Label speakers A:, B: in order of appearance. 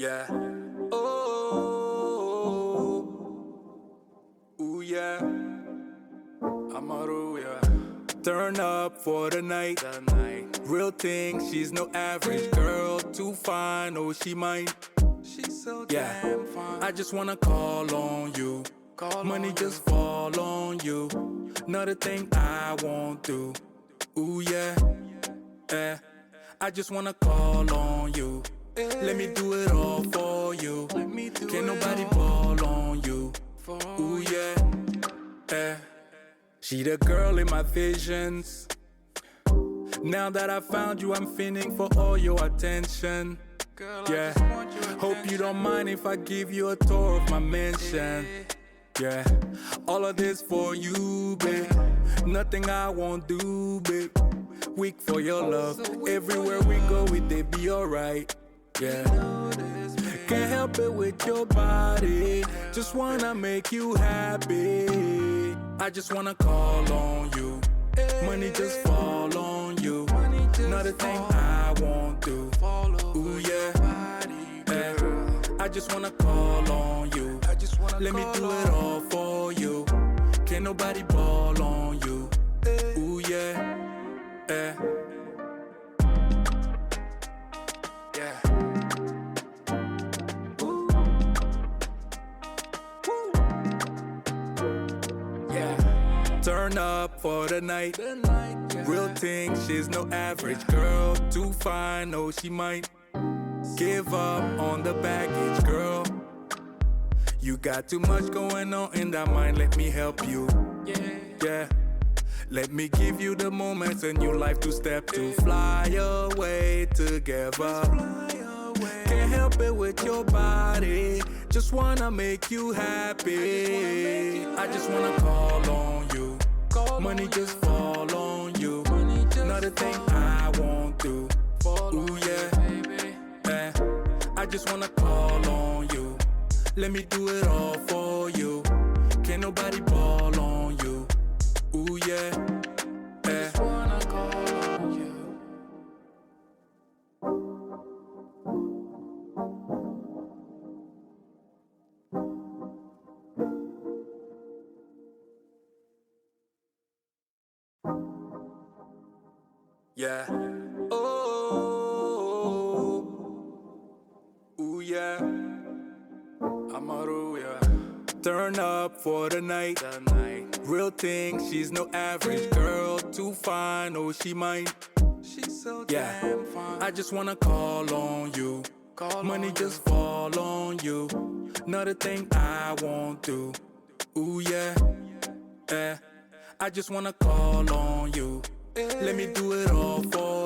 A: Yeah. Oh, ooh yeah. Amaru, yeah. Turn up for the night. Real thing, she's no average girl. Too fine, oh she mine. She's so damn fine. I just wanna call on you. Money just fall on you. Another thing I won't do. Ooh yeah, yeah. I just wanna call on you. Let me do it all for you. Can't nobody ball on you. Ooh yeah, yeah. She the girl in my visions. Now that I found you, I'm feeling for all your attention. Yeah, hope you don't mind if I give you a tour of my mansion. Yeah, all of this for you, babe. Nothing I won't do, babe. Weak for your love. Everywhere we go, it be alright. Yeah, can't help it with your body. Just wanna make you happy. I just wanna call on you. Money just fall on you. Another thing I won't do. Ooh yeah, yeah. I just wanna call on you. Let me do it all for you. Can't nobody ball on you. Ooh yeah, yeah. Yeah. Yeah. Turn up for the night. Real thing, she's no average girl. Too fine, oh she might give up on the baggage, girl. You got too much going on in that mind, let me help you. Yeah. Let me give you the moments in your life to step to. Fly away together. Can't help it with your body. Just wanna make you happy. I just wanna call on you. Money just fall on you. Another thing I won't do. Ooh yeah, yeah. I just wanna call on you. Let me do it all for you. Can't nobody ball on you. Ooh yeah, yeah. Just wanna call on you. Yeah. Oh, ooh yeah. Amaru, yeah. Turn up for the night. Real thing, she's no average girl. Too fine, oh she mine. She's so damn fine. I just wanna call on you. Money just fall on you. Another thing I won't do. Ooh yeah, yeah. I just wanna call on you. Let me do it all for